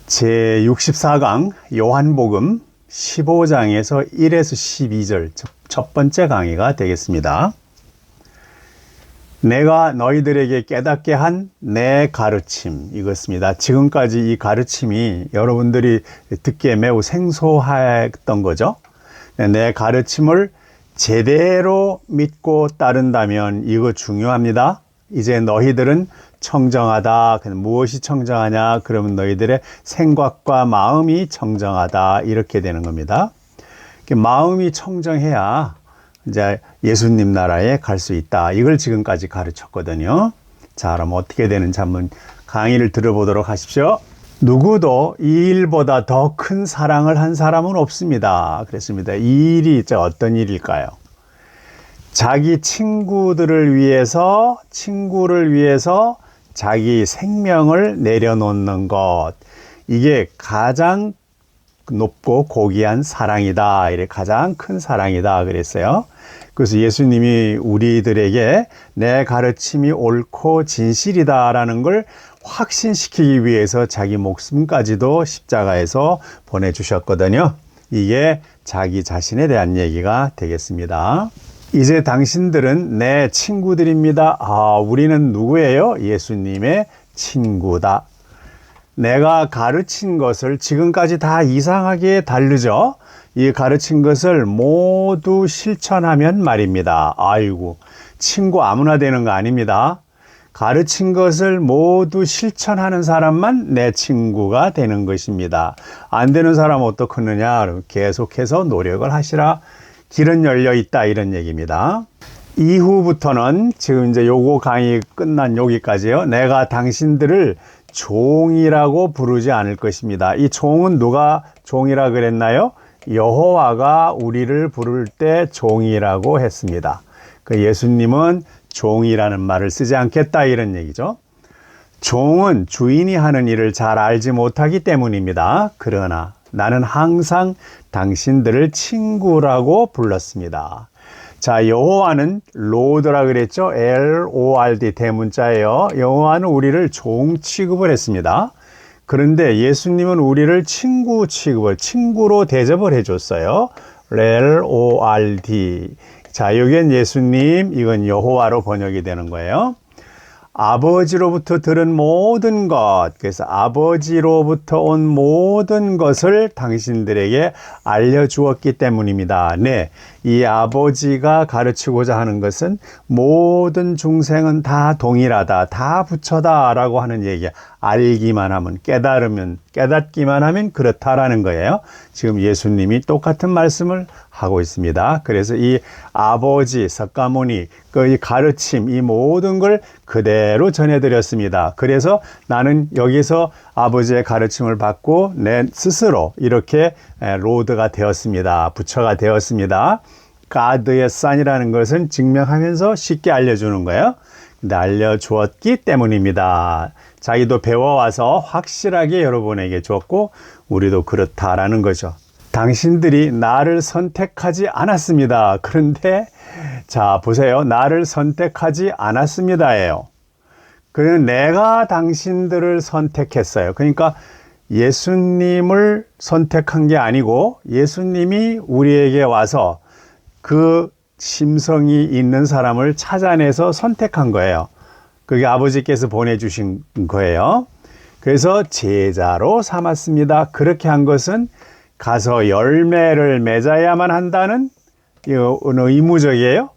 제64강 요한복음 15장에서 1에서 12절 첫 번째 강의가 되겠습니다. 내가 너희들에게 깨닫게 한 내 가르침, 이것입니다. 지금까지 이 가르침이 여러분들이 듣기에 매우 생소했던 거죠. 내 가르침을 제대로 믿고 따른다면 이거 중요합니다. 이제 너희들은 청정하다. 무엇이 청정하냐? 그러면 너희들의 생각과 마음이 청정하다. 이렇게 되는 겁니다. 마음이 청정해야 이제 예수님 나라에 갈 수 있다. 이걸 지금까지 가르쳤거든요. 자, 그럼 어떻게 되는지 한번 강의를 들어보도록 하십시오. 누구도 이 일보다 더 큰 사랑을 한 사람은 없습니다. 그랬습니다. 이 일이 어떤 일일까요? 자기 친구를 위해서 자기 생명을 내려놓는 것. 이게 가장 높고 고귀한 사랑이다. 이래 가장 큰 사랑이다. 그랬어요. 그래서 예수님이 우리들에게 내 가르침이 옳고 진실이다라는 걸 확신시키기 위해서 자기 목숨까지도 십자가에서 보내주셨거든요. 이게 자기 자신에 대한 얘기가 되겠습니다. 이제 당신들은 내 친구들입니다. 우리는 누구예요? 예수님의 친구다. 내가 가르친 것을 지금까지 다 이상하게 다르죠? 이 가르친 것을 모두 실천하면 말입니다. 아이고, 친구 아무나 되는 거 아닙니다. 가르친 것을 모두 실천하는 사람만 내 친구가 되는 것입니다. 안 되는 사람 어떻겠느냐? 계속해서 노력을 하시라. 길은 열려 있다. 이런 얘기입니다. 이후부터는 지금 이제 요거 강의 끝난 여기까지요. 내가 당신들을 종이라고 부르지 않을 것입니다. 이 종은 누가 종이라 그랬나요? 여호와가 우리를 부를 때 종이라고 했습니다. 그 예수님은 종이라는 말을 쓰지 않겠다 이런 얘기죠. 종은 주인이 하는 일을 잘 알지 못하기 때문입니다. 그러나 나는 항상 당신들을 친구라고 불렀습니다. 자, 여호와는 로드라 그랬죠. LORD 대문자예요. 여호와는 우리를 종 취급을 했습니다. 그런데 예수님은 우리를 친구로 대접을 해줬어요. LORD. 자, 여기엔 예수님, 이건 여호와로 번역이 되는 거예요. 아버지로부터 들은 모든 것, 그래서 아버지로부터 온 모든 것을 당신들에게 알려주었기 때문입니다. 네, 이 아버지가 가르치고자 하는 것은 모든 중생은 다 동일하다, 다 부처다 라고 하는 얘기야. 알기만 하면, 깨닫기만 하면 그렇다라는 거예요. 지금 예수님이 똑같은 말씀을 하고 있습니다. 그래서 이 아버지, 석가모니, 이 가르침, 이 모든 걸 그대로 전해드렸습니다. 그래서 나는 여기서 아버지의 가르침을 받고 내 스스로 이렇게 로드가 되었습니다. 부처가 되었습니다. God의 Son이라는 것은 증명하면서 쉽게 알려주는 거예요. 근데 알려주었기 때문입니다. 자기도 배워와서 확실하게 여러분에게 줬고 우리도 그렇다라는 거죠. 당신들이 나를 선택하지 않았습니다. 그런데 자 보세요. 나를 선택하지 않았습니다예요. 그는 내가 당신들을 선택했어요. 그러니까 예수님을 선택한 게 아니고 예수님이 우리에게 와서 그 심성이 있는 사람을 찾아내서 선택한 거예요. 그게 아버지께서 보내주신 거예요. 그래서 제자로 삼았습니다. 그렇게 한 것은 가서 열매를 맺어야만 한다는 의무적이에요.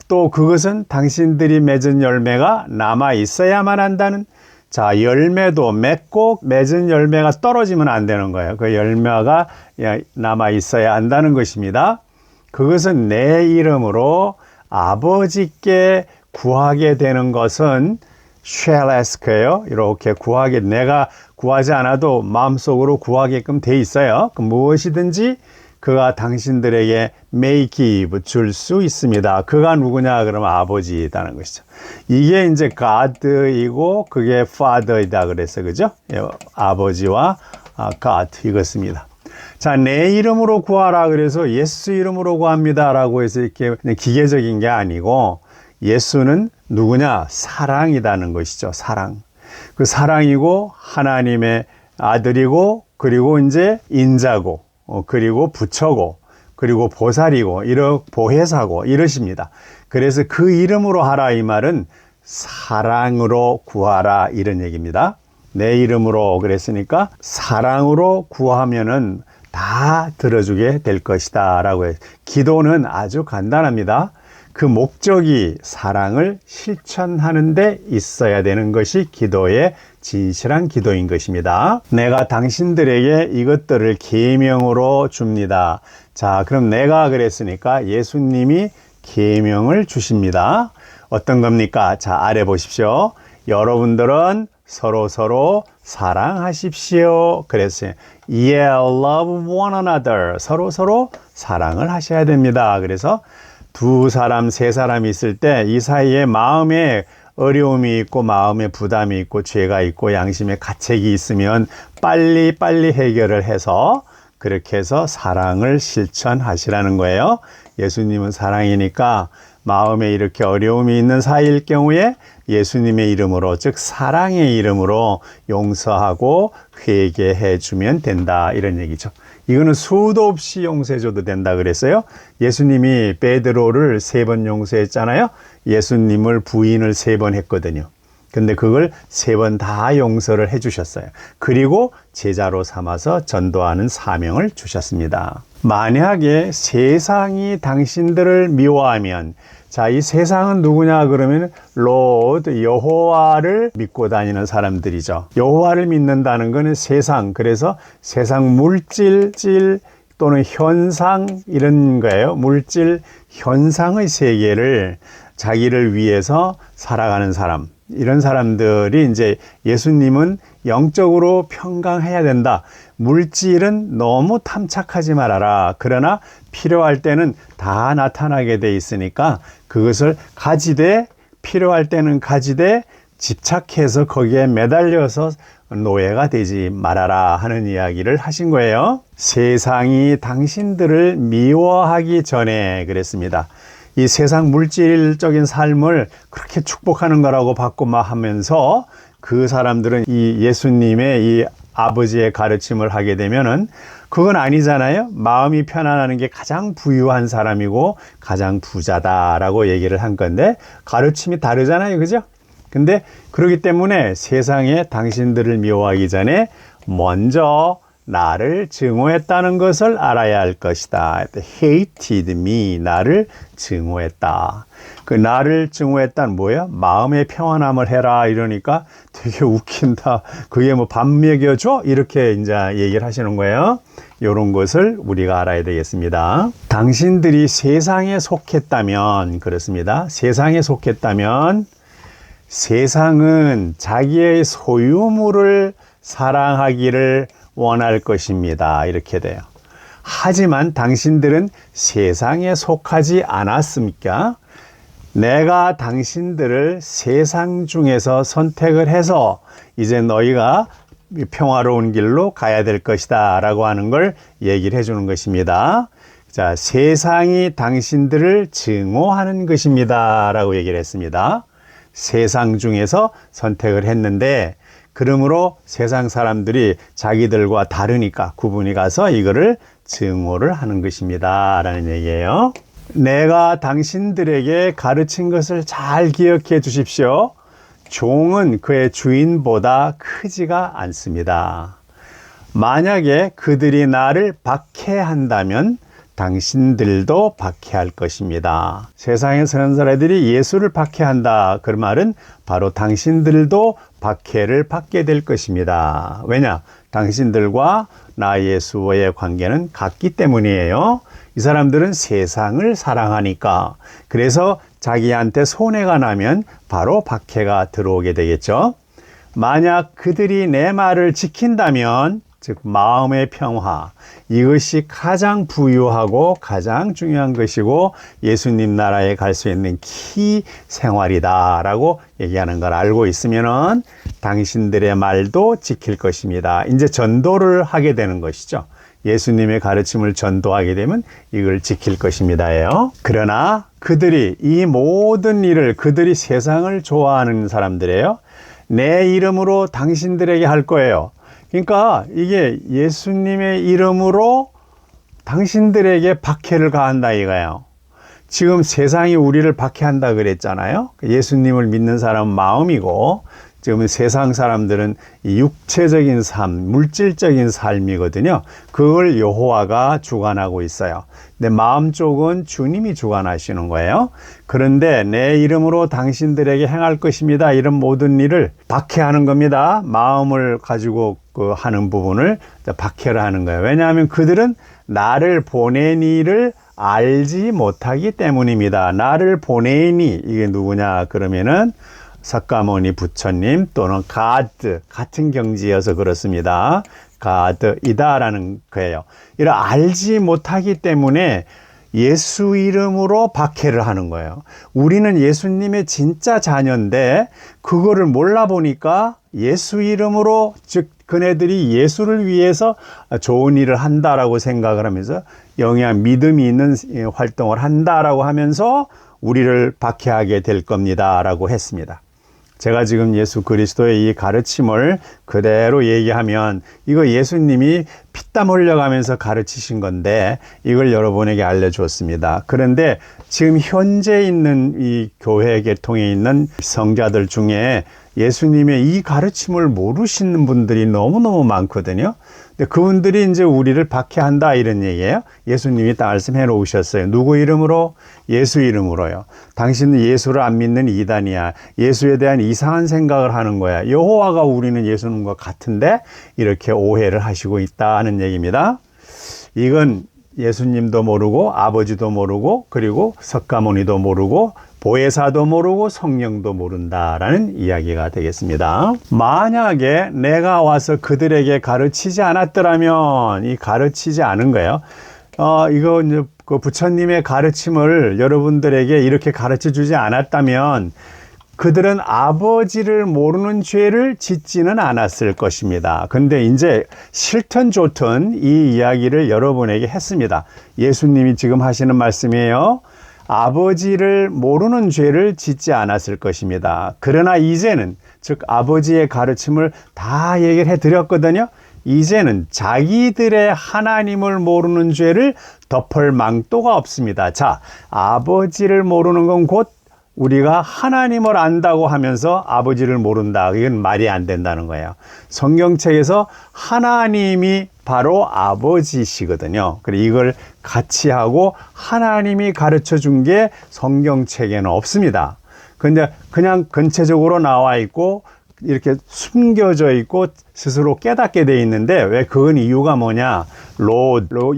또 그것은 당신들이 맺은 열매가 남아 있어야만 한다는, 자, 열매도 맺고 맺은 열매가 떨어지면 안 되는 거예요. 그 열매가 남아 있어야 한다는 것입니다. 그것은 내 이름으로 아버지께 구하게 되는 것은 shall ask예요. 이렇게 내가 구하지 않아도 마음속으로 구하게끔 돼 있어요. 무엇이든지 그가 당신들에게 may give, 줄 수 있습니다. 그가 누구냐? 그러면 아버지이다는 것이죠. 이게 이제 God이고 그게 Father이다 그랬어요. 그죠? 아버지와 God 이것입니다. 자, 내 이름으로 구하라 그래서 예수 이름으로 구합니다 라고 해서 이렇게 기계적인 게 아니고 예수는 누구냐? 사랑이라는 것이죠. 사랑. 그 사랑이고 하나님의 아들이고, 그리고 이제 인자고, 그리고 부처고, 그리고 보살이고, 보혜사고 이러십니다. 그래서 그 이름으로 하라 이 말은 사랑으로 구하라 이런 얘기입니다. 내 이름으로 그랬으니까 사랑으로 구하면은 다 들어주게 될 것이다 라고 해요. 기도는 아주 간단합니다. 그 목적이 사랑을 실천하는 데 있어야 되는 것이 기도의 진실한 기도인 것입니다. 내가 당신들에게 이것들을 계명으로 줍니다. 자, 그럼 내가 그랬으니까 예수님이 계명을 주십니다. 어떤 겁니까? 자, 아래 보십시오. 여러분들은 서로 사랑하십시오. 그랬어요. Yeah, love one another. 서로 사랑을 하셔야 됩니다. 그래서 두 사람, 세 사람이 있을 때 이 사이에 마음에 어려움이 있고 마음에 부담이 있고 죄가 있고 양심에 가책이 있으면 빨리 해결을 해서 그렇게 해서 사랑을 실천하시라는 거예요. 예수님은 사랑이니까 마음에 이렇게 어려움이 있는 사이일 경우에 예수님의 이름으로, 즉 사랑의 이름으로 용서하고 회개해 주면 된다 이런 얘기죠. 이거는 수도 없이 용서해줘도 된다 그랬어요. 예수님이 베드로를 3번 용서했잖아요. 예수님을 부인을 3번 했거든요. 근데 그걸 3번 다 용서를 해주셨어요. 그리고 제자로 삼아서 전도하는 사명을 주셨습니다. 만약에 세상이 당신들을 미워하면, 자, 이 세상은 누구냐 그러면 로드 여호와를 믿고 다니는 사람들이죠. 여호와를 믿는다는 것은 세상, 그래서 세상 물질 또는 현상 이런 거예요. 물질 현상의 세계를 자기를 위해서 살아가는 사람, 이런 사람들이 이제 예수님은 영적으로 평강해야 된다. 물질은 너무 탐착하지 말아라. 그러나 필요할 때는 다 나타나게 돼 있으니까 그것을 가지되, 필요할 때는 가지되 집착해서 거기에 매달려서 노예가 되지 말아라 하는 이야기를 하신 거예요. 세상이 당신들을 미워하기 전에 그랬습니다. 이 세상 물질적인 삶을 그렇게 축복하는 거라고 받고 막 하면서 그 사람들은 이 예수님의 이 아버지의 가르침을 하게 되면은 그건 아니잖아요. 마음이 편안하는 게 가장 부유한 사람이고 가장 부자다라고 얘기를 한 건데 가르침이 다르잖아요. 그죠? 근데 그렇기 때문에 세상에 당신들을 미워하기 전에 먼저 나를 증오했다는 것을 알아야 할 것이다. hated me, 나를 증오했다. 그 나를 증오했다는 뭐야? 마음의 평안함을 해라 이러니까 되게 웃긴다. 그게 뭐 밥 먹여줘? 이렇게 이제 얘기를 하시는 거예요. 이런 것을 우리가 알아야 되겠습니다. 당신들이 세상에 속했다면, 그렇습니다. 세상에 속했다면 세상은 자기의 소유물을 사랑하기를 원할 것입니다. 이렇게 돼요. 하지만 당신들은 세상에 속하지 않았습니까? 내가 당신들을 세상 중에서 선택을 해서 이제 너희가 평화로운 길로 가야 될 것이다 라고 하는 걸 얘기를 해주는 것입니다. 자, 세상이 당신들을 증오하는 것입니다 라고 얘기를 했습니다. 세상 중에서 선택을 했는데 그러므로 세상 사람들이 자기들과 다르니까 구분이 가서 이거를 증오를 하는 것입니다 라는 얘기예요. 내가 당신들에게 가르친 것을 잘 기억해 주십시오. 종은 그의 주인보다 크지가 않습니다. 만약에 그들이 나를 박해한다면 당신들도 박해할 것입니다. 세상에 사는 사람들이 예수를 박해한다. 그 말은 바로 당신들도 박해를 받게 될 것입니다. 왜냐? 당신들과 나 예수와의 관계는 같기 때문이에요. 이 사람들은 세상을 사랑하니까. 그래서 자기한테 손해가 나면 바로 박해가 들어오게 되겠죠. 만약 그들이 내 말을 지킨다면, 즉 마음의 평화, 이것이 가장 부유하고 가장 중요한 것이고 예수님 나라에 갈 수 있는 키 생활이다 라고 얘기하는 걸 알고 있으면은 당신들의 말도 지킬 것입니다. 이제 전도를 하게 되는 것이죠. 예수님의 가르침을 전도하게 되면 이걸 지킬 것입니다예요. 그러나 그들이 이 모든 일을, 그들이 세상을 좋아하는 사람들이에요. 내 이름으로 당신들에게 할 거예요. 그러니까 이게 예수님의 이름으로 당신들에게 박해를 가한다 이거예요. 지금 세상이 우리를 박해한다 그랬잖아요. 예수님을 믿는 사람은 마음이고, 지금 세상 사람들은 이 육체적인 삶, 물질적인 삶이거든요. 그걸 여호와가 주관하고 있어요. 근데 마음 쪽은 주님이 주관하시는 거예요. 그런데 내 이름으로 당신들에게 행할 것입니다. 이런 모든 일을 박해하는 겁니다. 마음을 가지고 하는 부분을 박해를 하는 거예요. 왜냐하면 그들은 나를 보낸 이를 알지 못하기 때문입니다. 나를 보내니 이게 누구냐 그러면은 석가모니 부처님 또는 가드, 같은 경지여서 그렇습니다. 가드이다라는 거예요. 이를 알지 못하기 때문에 예수 이름으로 박해를 하는 거예요. 우리는 예수님의 진짜 자녀인데 그거를 몰라 보니까 예수 이름으로, 즉 그네들이 예수를 위해서 좋은 일을 한다라고 생각을 하면서 영향, 믿음이 있는 활동을 한다라고 하면서 우리를 박해하게 될 겁니다라고 했습니다. 제가 지금 예수 그리스도의 이 가르침을 그대로 얘기하면 이거 예수님이 피땀 흘려가면서 가르치신 건데 이걸 여러분에게 알려주었습니다. 그런데 지금 현재 있는 이 교회 계통에 있는 성자들 중에 예수님의 이 가르침을 모르시는 분들이 너무너무 많거든요. 근데 그분들이 이제 우리를 박해한다 이런 얘기예요. 예수님이 딱 말씀해 놓으셨어요. 누구 이름으로? 예수 이름으로요. 당신은 예수를 안 믿는 이단이야. 예수에 대한 이상한 생각을 하는 거야. 여호와가 우리는 예수님과 같은데 이렇게 오해를 하시고 있다는 얘기입니다. 이건 예수님도 모르고 아버지도 모르고 그리고 석가모니도 모르고 보혜사도 모르고 성령도 모른다라는 이야기가 되겠습니다. 만약에 내가 와서 그들에게 가르치지 않았더라면, 이 가르치지 않은 거예요. 이거 이제 그 부처님의 가르침을 여러분들에게 이렇게 가르쳐 주지 않았다면 그들은 아버지를 모르는 죄를 짓지는 않았을 것입니다. 근데 이제 싫든 좋든 이 이야기를 여러분에게 했습니다. 예수님이 지금 하시는 말씀이에요. 아버지를 모르는 죄를 짓지 않았을 것입니다. 그러나 이제는, 즉 아버지의 가르침을 다 얘기를 해드렸거든요. 이제는 자기들의 하나님을 모르는 죄를 덮을 망도가 없습니다. 자, 아버지를 모르는 건 곧 우리가 하나님을 안다고 하면서 아버지를 모른다. 이건 말이 안 된다는 거예요. 성경책에서 하나님이 바로 아버지시거든요. 그래서 이걸 같이 하고 하나님이 가르쳐 준 게 성경책에는 없습니다. 근데 그냥 근체적으로 나와 있고 이렇게 숨겨져 있고 스스로 깨닫게 돼 있는데 왜 그건 이유가 뭐냐?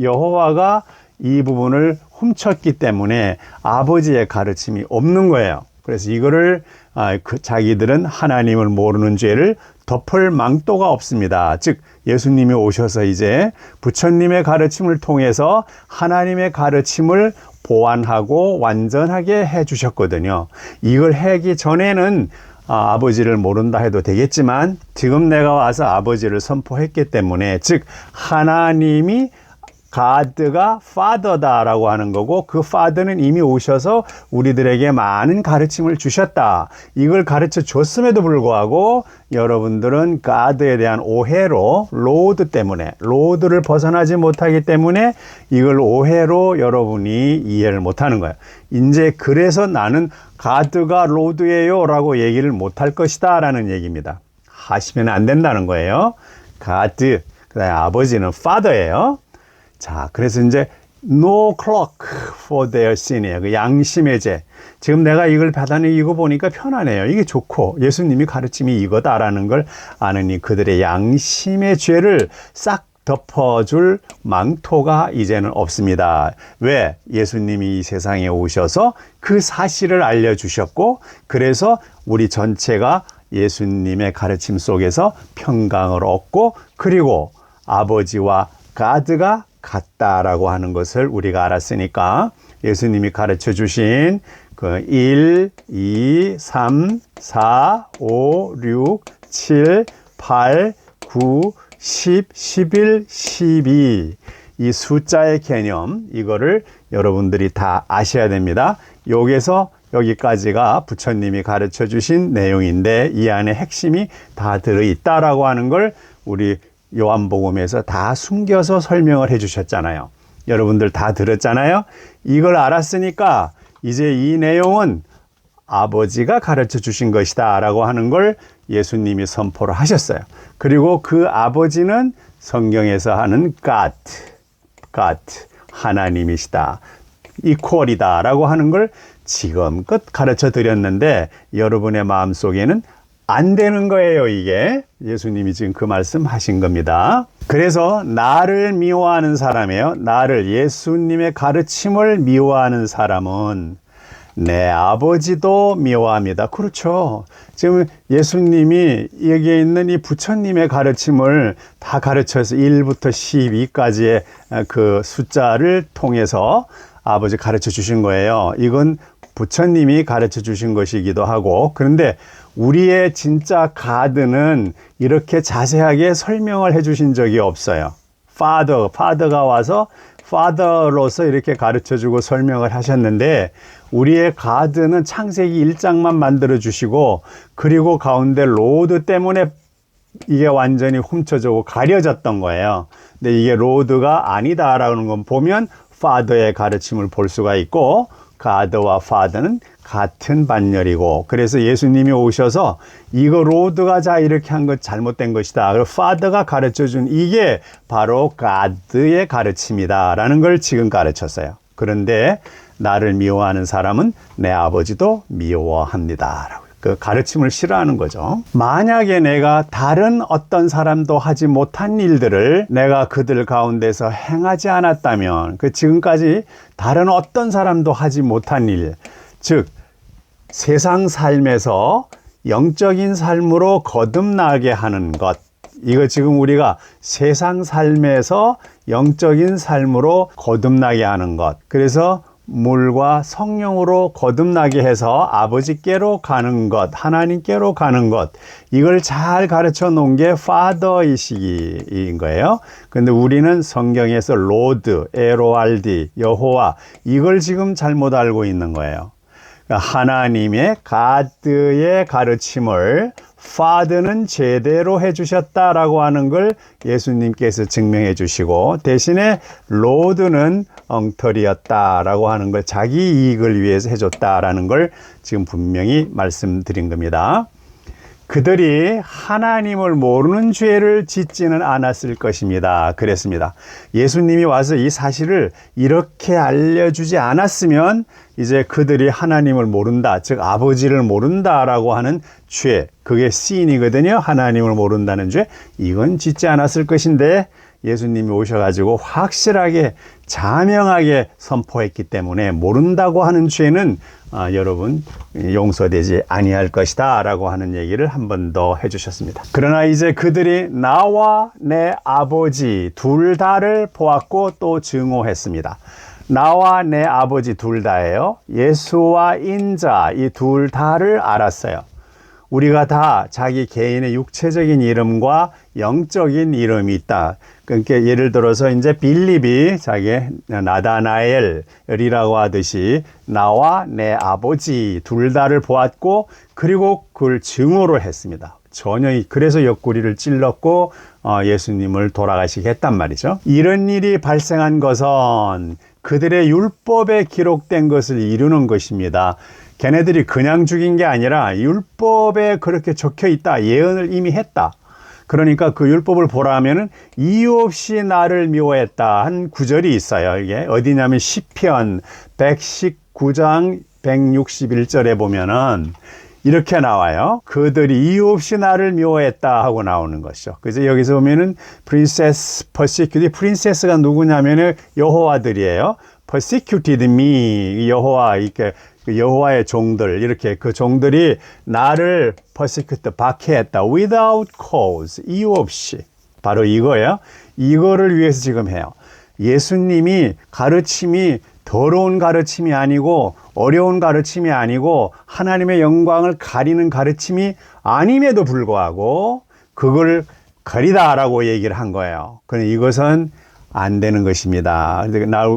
여호와가 이 부분을 훔쳤기 때문에 아버지의 가르침이 없는 거예요. 그래서 이거를 자기들은 하나님을 모르는 죄를 덮을 망도가 없습니다. 즉 예수님이 오셔서 이제 부처님의 가르침을 통해서 하나님의 가르침을 보완하고 완전하게 해주셨거든요. 이걸 하기 전에는 아버지를 모른다 해도 되겠지만 지금 내가 와서 아버지를 선포했기 때문에, 즉 하나님이 가드가 파더다라고 하는 거고 그 파더는 이미 오셔서 우리들에게 많은 가르침을 주셨다. 이걸 가르쳐 줬음에도 불구하고 여러분들은 가드에 대한 오해로 로드 때문에, 로드를 벗어나지 못하기 때문에 이걸 오해로 여러분이 이해를 못하는 거예요. 이제 그래서 나는 가드가 로드예요 라고 얘기를 못할 것이다 라는 얘기입니다. 하시면 안 된다는 거예요. 가드, 그다음에 아버지는 파더예요. 자, 그래서 이제 no clock for their sin이에요. 그 양심의 죄. 지금 내가 이걸 받아내 이거 보니까 편하네요. 이게 좋고 예수님이 가르침이 이거다라는 걸 아느니 그들의 양심의 죄를 싹 덮어줄 망토가 이제는 없습니다. 왜? 예수님이 이 세상에 오셔서 그 사실을 알려주셨고 그래서 우리 전체가 예수님의 가르침 속에서 평강을 얻고 그리고 아버지와 가드가 같다라고 하는 것을 우리가 알았으니까 예수님이 가르쳐 주신 그 1, 2, 3, 4, 5, 6, 7, 8, 9, 10, 11, 12 이 숫자의 개념 이거를 여러분들이 다 아셔야 됩니다. 여기서 여기까지가 부처님이 가르쳐 주신 내용인데 이 안에 핵심이 다 들어있다라고 하는 걸 우리 요한복음에서 다 숨겨서 설명을 해 주셨잖아요. 여러분들 다 들었잖아요. 이걸 알았으니까 이제 이 내용은 아버지가 가르쳐 주신 것이다 라고 하는 걸 예수님이 선포를 하셨어요. 그리고 그 아버지는 성경에서 하는 God, 하나님이시다, 이퀄이다 라고 하는 걸 지금껏 가르쳐 드렸는데 여러분의 마음속에는 안 되는 거예요. 이게 예수님이 지금 그 말씀 하신 겁니다. 그래서 나를 미워하는 사람이에요. 나를, 예수님의 가르침을 미워하는 사람은 내 아버지도 미워합니다. 그렇죠. 지금 예수님이 여기에 있는 이 부처님의 가르침을 다 가르쳐서 1부터 12까지의 그 숫자를 통해서 아버지 가르쳐 주신 거예요. 이건 부처님이 가르쳐 주신 것이기도 하고, 그런데 우리의 진짜 가드는 이렇게 자세하게 설명을 해 주신 적이 없어요. 파더가 와서 파더로서 이렇게 가르쳐 주고 설명을 하셨는데, 우리의 가드는 창세기 1장만 만들어 주시고, 그리고 가운데 로드 때문에 이게 완전히 훔쳐지고 가려졌던 거예요. 근데 이게 로드가 아니다라는 건 보면 파더의 가르침을 볼 수가 있고, 가드와 파더는 같은 반열이고, 그래서 예수님이 오셔서 이거 로드가 자 이렇게 한 것 잘못된 것이다, 그리고 파더가 가르쳐준 이게 바로 가드의 가르침이다 라는 걸 지금 가르쳤어요. 그런데 나를 미워하는 사람은 내 아버지도 미워합니다 라고, 그 가르침을 싫어하는 거죠. 만약에 내가 다른 어떤 사람도 하지 못한 일들을 내가 그들 가운데서 행하지 않았다면, 그 지금까지 다른 어떤 사람도 하지 못한 일, 즉 세상 삶에서 영적인 삶으로 거듭나게 하는 것, 이거 지금 우리가 세상 삶에서 영적인 삶으로 거듭나게 하는 것, 그래서 물과 성령으로 거듭나게 해서 아버지께로 가는 것, 하나님께로 가는 것, 이걸 잘 가르쳐 놓은 게 파더이시기인 거예요. 근데 우리는 성경에서 로드, LORD, 여호와, 이걸 지금 잘못 알고 있는 거예요. 그러니까 하나님의 가드의 가르침을 파더는 제대로 해주셨다라고 하는 걸 예수님께서 증명해 주시고, 대신에 로드는 엉터리였다라고 하는 걸 자기 이익을 위해서 해줬다라는 걸 지금 분명히 말씀드린 겁니다. 그들이 하나님을 모르는 죄를 짓지는 않았을 것입니다. 그랬습니다. 예수님이 와서 이 사실을 이렇게 알려주지 않았으면 이제 그들이 하나님을 모른다, 즉 아버지를 모른다라고 하는 죄, 그게 신이거든요. 하나님을 모른다는 죄, 이건 짓지 않았을 것인데 예수님이 오셔가지고 확실하게 자명하게 선포했기 때문에 모른다고 하는 죄는 여러분 용서되지 아니할 것이다 라고 하는 얘기를 한 번 더 해주셨습니다. 그러나 이제 그들이 나와 내 아버지 둘 다를 보았고 또 증오했습니다. 나와 내 아버지 둘 다예요. 예수와 인자, 이 둘 다를 알았어요. 우리가 다 자기 개인의 육체적인 이름과 영적인 이름이 있다. 그러니까 예를 들어서 이제 빌립이 자기 나다나엘이라고 하듯이 나와 내 아버지 둘 다를 보았고, 그리고 그걸 증오를 했습니다. 전혀, 그래서 옆구리를 찔렀고 예수님을 돌아가시게 했단 말이죠. 이런 일이 발생한 것은 그들의 율법에 기록된 것을 이루는 것입니다. 걔네들이 그냥 죽인 게 아니라 율법에 그렇게 적혀 있다, 예언을 이미 했다. 그러니까 그 율법을 보라 하면은 이유 없이 나를 미워했다 한 구절이 있어요. 이게 어디냐면 시편 119장 161절에 보면은 이렇게 나와요. 그들이 이유 없이 나를 미워했다 하고 나오는 것이죠. 그래서 여기서 보면은 프린세스 퍼시큐티, 프린세스가 누구냐면은 여호와들이에요. persecuted me, 여호와, 이렇게 여호와의 종들, 이렇게 그 종들이 나를 persecute, 박해했다. without cause, 이유 없이. 바로 이거예요. 이거를 위해서 지금 해요. 예수님이 가르침이 더러운 가르침이 아니고 어려운 가르침이 아니고 하나님의 영광을 가리는 가르침이 아님에도 불구하고 그걸 가리다라고 얘기를 한 거예요. 그런데 이것은 안 되는 것입니다.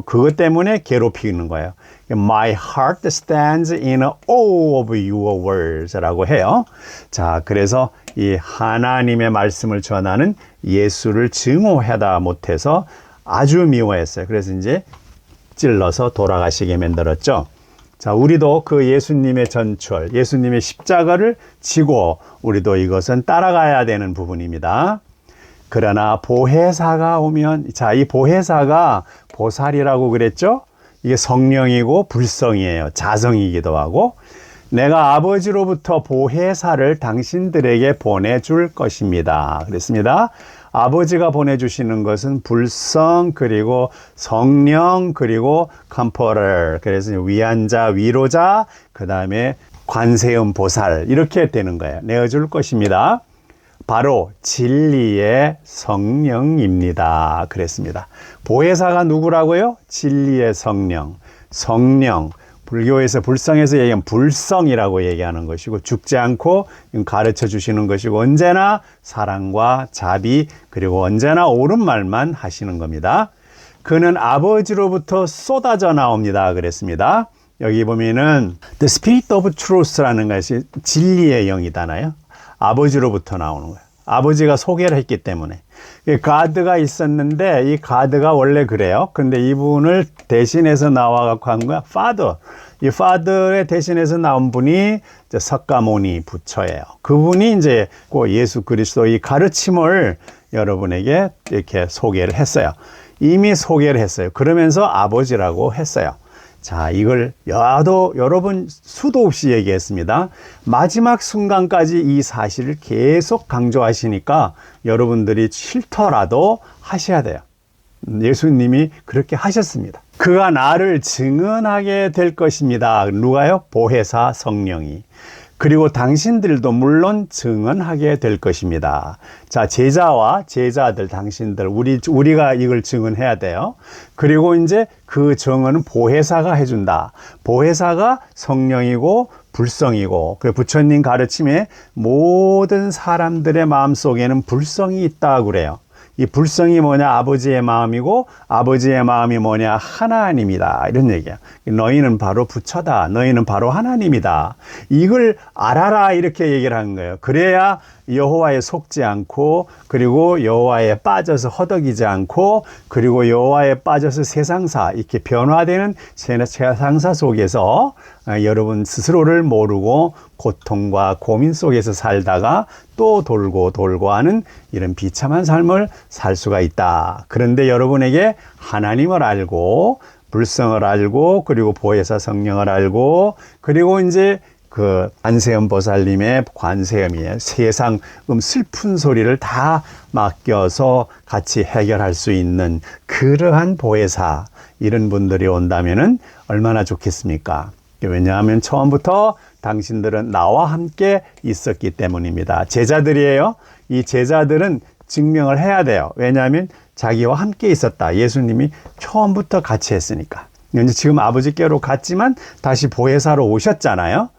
그것 때문에 괴롭히는 거예요. My heart stands in awe of your words 라고 해요. 자, 그래서 이 하나님의 말씀을 전하는 예수를 증오하다 못해서 아주 미워했어요. 그래서 이제 찔러서 돌아가시게 만들었죠. 자, 우리도 그 예수님의 전철, 예수님의 십자가를 지고 우리도 이것은 따라가야 되는 부분입니다. 그러나 보혜사가 오면, 자, 이 보혜사가 보살이라고 그랬죠? 이게 성령이고 불성이에요. 자성이기도 하고, 내가 아버지로부터 보혜사를 당신들에게 보내줄 것입니다. 그랬습니다. 아버지가 보내주시는 것은 불성, 그리고 성령, 그리고 컴포터, 그래서 위안자, 위로자, 그 다음에 관세음 보살, 이렇게 되는 거예요. 내어줄 것입니다. 바로 진리의 성령입니다. 그랬습니다. 보혜사가 누구라고요? 진리의 성령. 성령. 불교에서 불성에서 얘기하면 불성이라고 얘기하는 것이고, 죽지 않고 가르쳐 주시는 것이고, 언제나 사랑과 자비, 그리고 언제나 옳은 말만 하시는 겁니다. 그는 아버지로부터 쏟아져 나옵니다. 그랬습니다. 여기 보면은 The Spirit of Truth라는 것이 진리의 영이잖아요. 아버지로부터 나오는 거예요. 아버지가 소개를 했기 때문에. 가드가 있었는데 이 가드가 원래 그래요. 근데 이분을 대신해서 나와갖고 한 거야. Father. 이 Father의 대신해서 나온 분이 석가모니 부처예요. 그분이 이제 예수 그리스도의 가르침을 여러분에게 이렇게 소개를 했어요. 이미 소개를 했어요. 그러면서 아버지라고 했어요. 자, 이걸 여러 번 수도 없이 얘기했습니다. 마지막 순간까지 이 사실을 계속 강조하시니까 여러분들이 싫더라도 하셔야 돼요. 예수님이 그렇게 하셨습니다. 그가 나를 증언하게 될 것입니다. 누가요? 보혜사 성령이. 그리고 당신들도 물론 증언하게 될 것입니다. 자, 제자와 제자들, 당신들, 우리가 이걸 증언해야 돼요. 그리고 이제 그 증언은 보혜사가 해준다. 보혜사가 성령이고 불성이고, 그 부처님 가르침에 모든 사람들의 마음속에는 불성이 있다고 그래요. 이 불성이 뭐냐? 아버지의 마음이고, 아버지의 마음이 뭐냐? 하나님이다. 이런 얘기야. 너희는 바로 부처다. 너희는 바로 하나님이다. 이걸 알아라. 이렇게 얘기를 하는 거예요. 그래야 여호와에 속지 않고, 그리고 여호와에 빠져서 허덕이지 않고, 그리고 여호와에 빠져서 세상사, 이렇게 변화되는 세상사 속에서 여러분 스스로를 모르고 고통과 고민 속에서 살다가 또 돌고 하는 이런 비참한 삶을 살 수가 있다. 그런데 여러분에게 하나님을 알고, 불성을 알고, 그리고 보혜사 성령을 알고, 그리고 이제 그 관세음 보살님의 관세음이에요. 세상 슬픈 소리를 다 맡겨서 같이 해결할 수 있는 그러한 보혜사, 이런 분들이 온다면은 얼마나 좋겠습니까? 왜냐하면 처음부터 당신들은 나와 함께 있었기 때문입니다. 제자들이에요. 이 제자들은 증명을 해야 돼요. 왜냐하면 자기와 함께 있었다. 예수님이 처음부터 같이 했으니까. 이제 지금 아버지께로 갔지만 다시 보혜사로 오셨잖아요.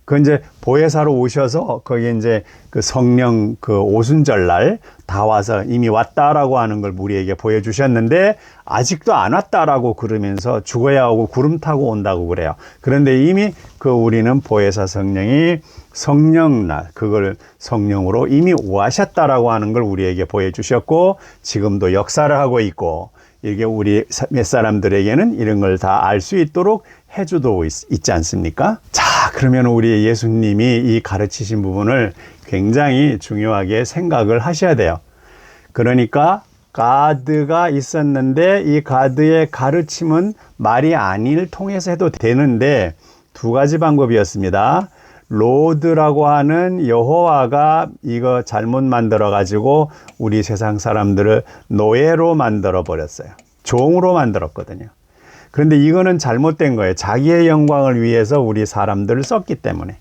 그 이제 보혜사로 오셔서 거기 이제 그 성령 그 오순절날 다 와서 이미 왔다라고 하는 걸 우리에게 보여주셨는데, 아직도 안 왔다라고 그러면서 죽어야 하고 구름 타고 온다고 그래요. 그런데 이미 우리는 보혜사 성령이 성령날, 그걸 성령으로 이미 오하셨다라고 하는 걸 우리에게 보여주셨고, 지금도 역사를 하고 있고, 이게 우리 몇 사람들에게는 이런 걸 다 알 수 있도록 해주도 있지 않습니까? 자, 그러면 우리 예수님이 이 가르치신 부분을 굉장히 중요하게 생각을 하셔야 돼요. 그러니까 가드가 있었는데 이 가드의 가르침은 말이 아니를 통해서 해도 되는데 두 가지 방법이었습니다. 로드라고 하는 여호와가 이거 잘못 만들어 가지고 우리 세상 사람들을 노예로 만들어 버렸어요. 종으로 만들었거든요. 그런데 이거는 잘못된 거예요. 자기의 영광을 위해서 우리 사람들을 썼기 때문에.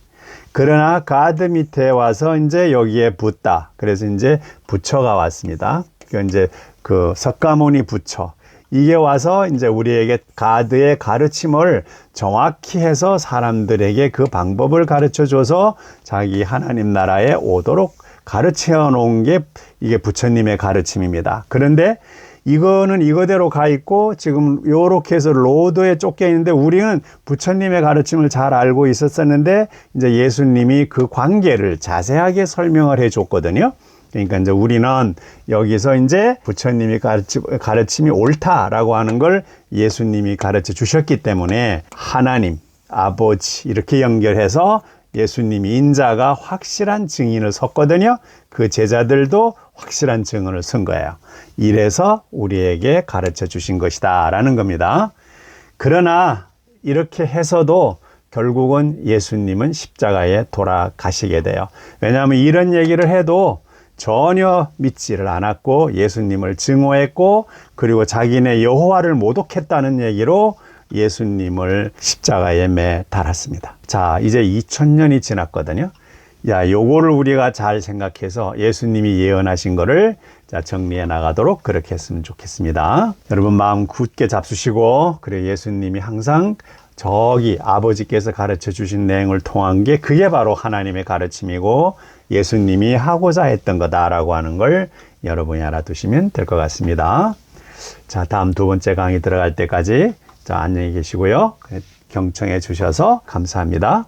그러나 가드 밑에 와서 이제 여기에 붙다. 그래서 이제 부처가 왔습니다. 이제 그 석가모니 부처. 이게 와서 이제 우리에게 가드의 가르침을 정확히 해서 사람들에게 그 방법을 가르쳐 줘서 자기 하나님 나라에 오도록 가르쳐 놓은 게 이게 부처님의 가르침입니다. 그런데 이거는 이거대로 가 있고 지금 요렇게 해서 로드에 쫓겨 있는데 우리는 부처님의 가르침을 잘 알고 있었었는데 이제 예수님이 그 관계를 자세하게 설명을 해 줬거든요. 그러니까 이제 우리는 여기서 이제 부처님이 가르침이 옳다라고 하는 걸 예수님이 가르쳐 주셨기 때문에 하나님, 아버지 이렇게 연결해서 예수님이 인자가 확실한 증인을 섰거든요. 그 제자들도 확실한 증언을 쓴 거예요. 이래서 우리에게 가르쳐 주신 것이다 라는 겁니다. 그러나 이렇게 해서도 결국은 예수님은 십자가에 돌아가시게 돼요. 왜냐하면 이런 얘기를 해도 전혀 믿지를 않았고 예수님을 증오했고 그리고 자기네 여호와를 모독했다는 얘기로 예수님을 십자가에 매 달았습니다. 자, 이제 2000년이 지났거든요. 야, 요거를 우리가 잘 생각해서 예수님이 예언하신 거를 자, 정리해 나가도록 그렇게 했으면 좋겠습니다. 여러분 마음 굳게 잡수시고 그래 예수님이 항상 저기 아버지께서 가르쳐 주신 내용을 통한 게 그게 바로 하나님의 가르침이고 예수님이 하고자 했던 거다라고 하는 걸 여러분이 알아두시면 될 것 같습니다. 자, 다음 두 번째 강의 들어갈 때까지 자, 안녕히 계시고요. 경청해 주셔서 감사합니다.